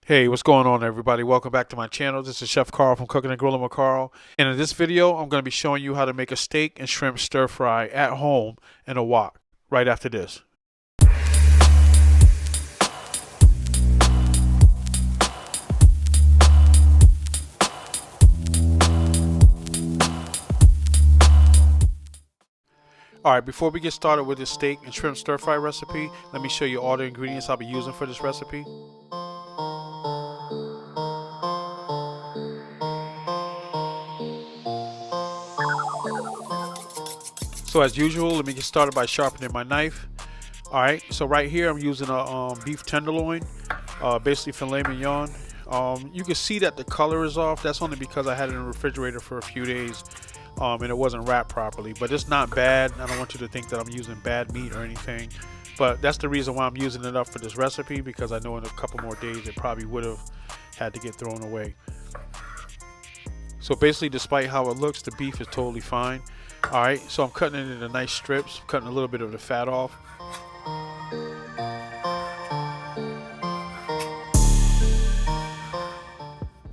Hey, what's going on, everybody? Welcome back to my channel. This is Chef Carl from Cooking and Grilling with Carl. And in this video, I'm going to be showing you how to make a steak and shrimp stir fry at home in a wok right after this. Alright, before we get started with this steak and shrimp stir fry recipe, let me show you all the ingredients I'll be using for this recipe. So as usual, let me get started by sharpening my knife. Alright, so right here I'm using a beef tenderloin, basically filet mignon. You can see that the color is off. That's only because I had it in the refrigerator for a few days and it wasn't wrapped properly. But it's not bad. I don't want you to think that I'm using bad meat or anything. But that's the reason why I'm using it up for this recipe, because I know in a couple more days it probably would have had to get thrown away. So basically, despite how it looks, the beef is totally fine. Alright, so I'm cutting it into nice strips, cutting a little bit of the fat off.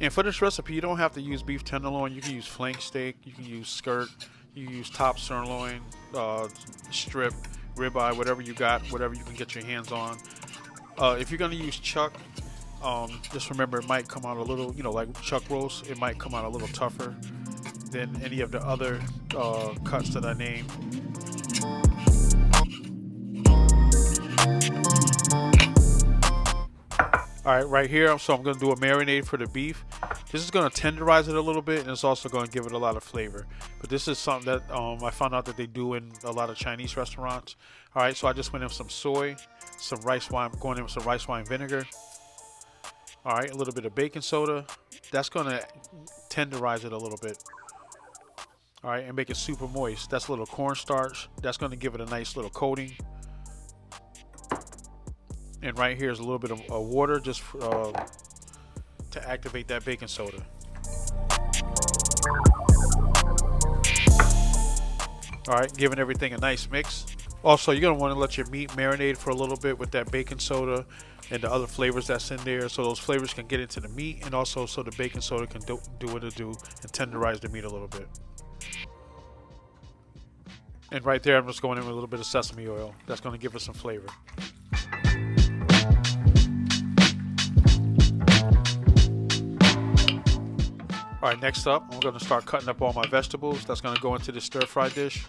And for this recipe, you don't have to use beef tenderloin. You can use flank steak, you can use skirt, you can use top sirloin, strip, ribeye, whatever you got, whatever you can get your hands on. If you're going to use chuck, just remember it might come out a little, like chuck roast, it might come out a little tougher than any of the other cuts that I named. Alright, right here, so I'm going to do a marinade for the beef. This is going to tenderize it a little bit, and it's also going to give it a lot of flavor. But this is something that I found out that they do in a lot of Chinese restaurants. Alright, so I just went in with some soy, some rice wine, going in with some rice wine vinegar. Alright, a little bit of baking soda. That's going to tenderize it a little bit. Alright, and make it super moist. That's a little cornstarch. That's going to give it a nice little coating. And right here is a little bit of water just to activate that baking soda. Alright, giving everything a nice mix. Also, you're going to want to let your meat marinate for a little bit with that baking soda and the other flavors that's in there, so those flavors can get into the meat, and also so the baking soda can do what it do and tenderize the meat a little bit. And right there, I'm just going in with a little bit of sesame oil. That's going to give us some flavor. Alright, next up, I'm going to start cutting up all my vegetables. That's going to go into the stir-fry dish.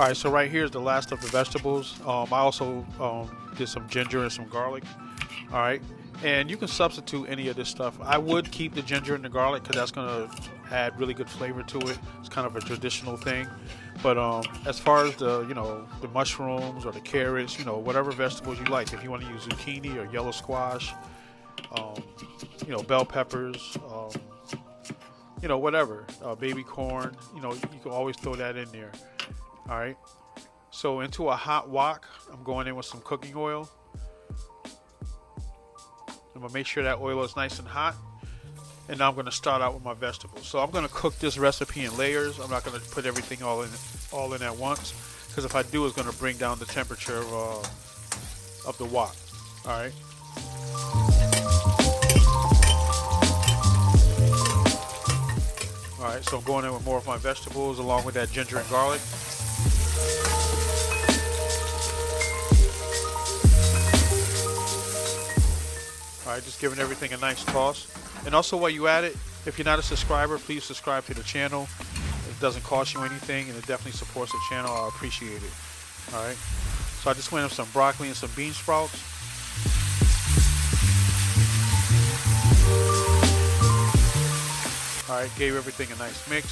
All right, so right here is the last of the vegetables. I also did some ginger and some garlic. All right, and you can substitute any of this stuff. I would keep the ginger and the garlic because that's gonna add really good flavor to it. It's kind of a traditional thing. But as far as the the mushrooms or the carrots, whatever vegetables you like. If you want to use zucchini or yellow squash, bell peppers, whatever, baby corn, you can always throw that in there. All right. So into a hot wok, I'm going in with some cooking oil. I'm gonna make sure that oil is nice and hot. And now I'm gonna start out with my vegetables. So I'm gonna cook this recipe in layers. I'm not gonna put everything all in at once, because if I do, it's gonna bring down the temperature of the wok. All right. All right, so I'm going in with more of my vegetables along with that ginger and garlic. All right, just giving everything a nice toss. And also while you at it, if you're not a subscriber, please subscribe to the channel. It doesn't cost you anything, and it definitely supports the channel. I appreciate it. All right, so I just went with some broccoli and some bean sprouts. All right, gave everything a nice mix.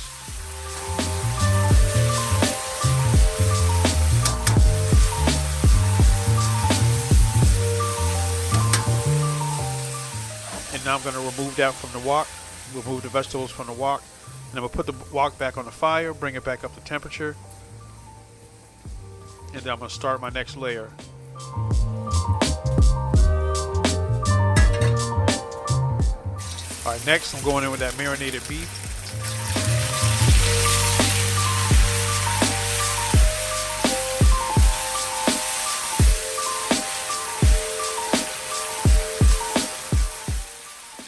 And now I'm going to remove that from the wok, remove the vegetables from the wok, and I'm going to put the wok back on the fire, bring it back up to temperature, and then I'm going to start my next layer. All right, next I'm going in with that marinated beef.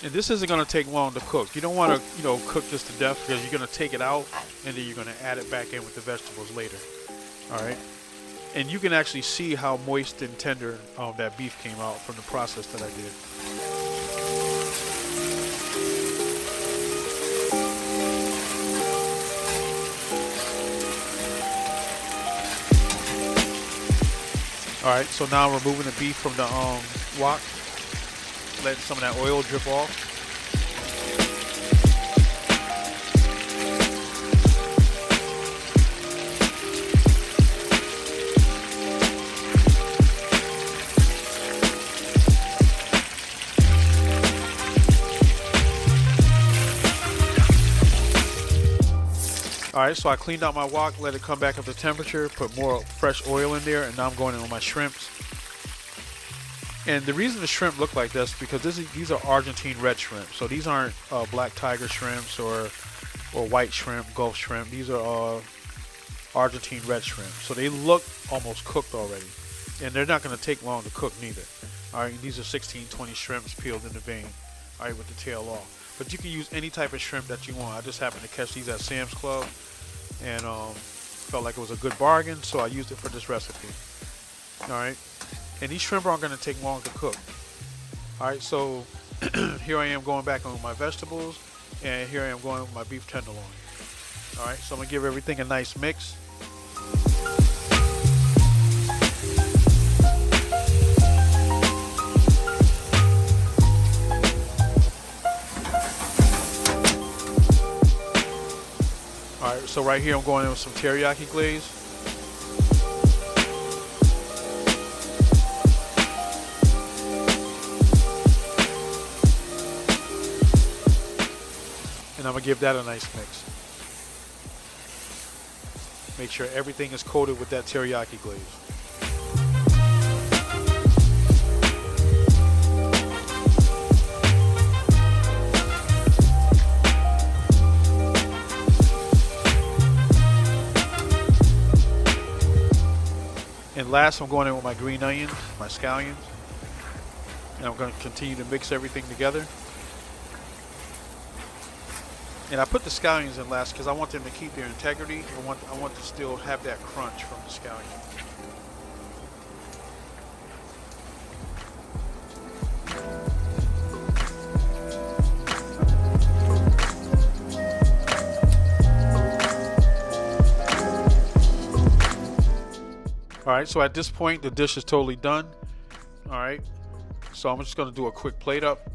And this isn't going to take long to cook. You don't want to, cook this to death, because you're going to take it out and then you're going to add it back in with the vegetables later. All right. And you can actually see how moist and tender that beef came out from the process that I did. All right, so now I'm removing the beef from the wok, letting some of that oil drip off. All right, so I cleaned out my wok, let it come back up to temperature, put more fresh oil in there, and now I'm going in with my shrimps. And the reason the shrimp look like this, because these are Argentine red shrimp. So these aren't black tiger shrimps or white shrimp, Gulf shrimp. These are Argentine red shrimp. So they look almost cooked already. And they're not going to take long to cook neither. All right, these are 16, 20 shrimps peeled in the vein, all right, with the tail off. But you can use any type of shrimp that you want. I just happened to catch these at Sam's Club and felt like it was a good bargain, so I used it for this recipe. All right, and these shrimp aren't going to take long to cook. All right, so here I am going back on my vegetables, and here I am going with my beef tenderloin. All right, so I'm going to give everything a nice mix. Alright, so right here I'm going in with some teriyaki glaze. And I'm going to give that a nice mix. Make sure everything is coated with that teriyaki glaze. And last, I'm going in with my green onions, my scallions. And I'm going to continue to mix everything together. And I put the scallions in last because I want them to keep their integrity. I want to still have that crunch from the scallion. All right, so at this point, the dish is totally done. All right, so I'm just gonna do a quick plate up.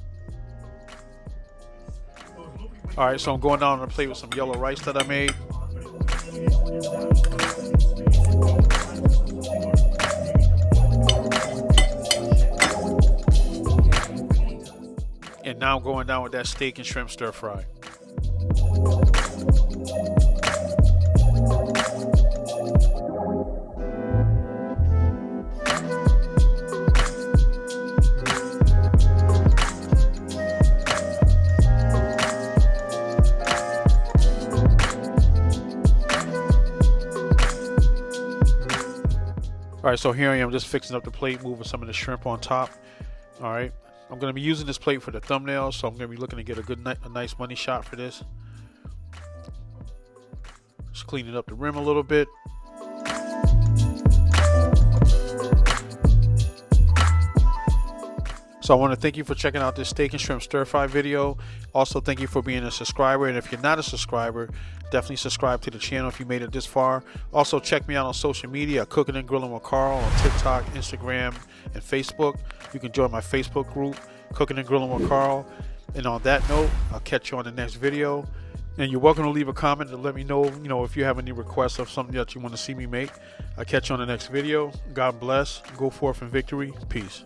All right, so I'm going down on the plate with some yellow rice that I made. And now I'm going down with that steak and shrimp stir fry. All right, so here I am just fixing up the plate, moving some of the shrimp on top. All right, I'm going to be using this plate for the thumbnail, so I'm going to be looking to get a nice money shot for this. Just cleaning up the rim a little bit. So I want to thank you for checking out this steak and shrimp stir fry video. Also, thank you for being a subscriber. And if you're not a subscriber, definitely subscribe to the channel if you made it this far. Also, check me out on social media, Cooking and Grilling with Carl, on TikTok, Instagram, and Facebook. You can join my Facebook group, Cooking and Grilling with Carl. And on that note, I'll catch you on the next video. And you're welcome to leave a comment to let me know, if you have any requests of something that you want to see me make. I'll catch you on the next video. God bless. Go forth in victory. Peace.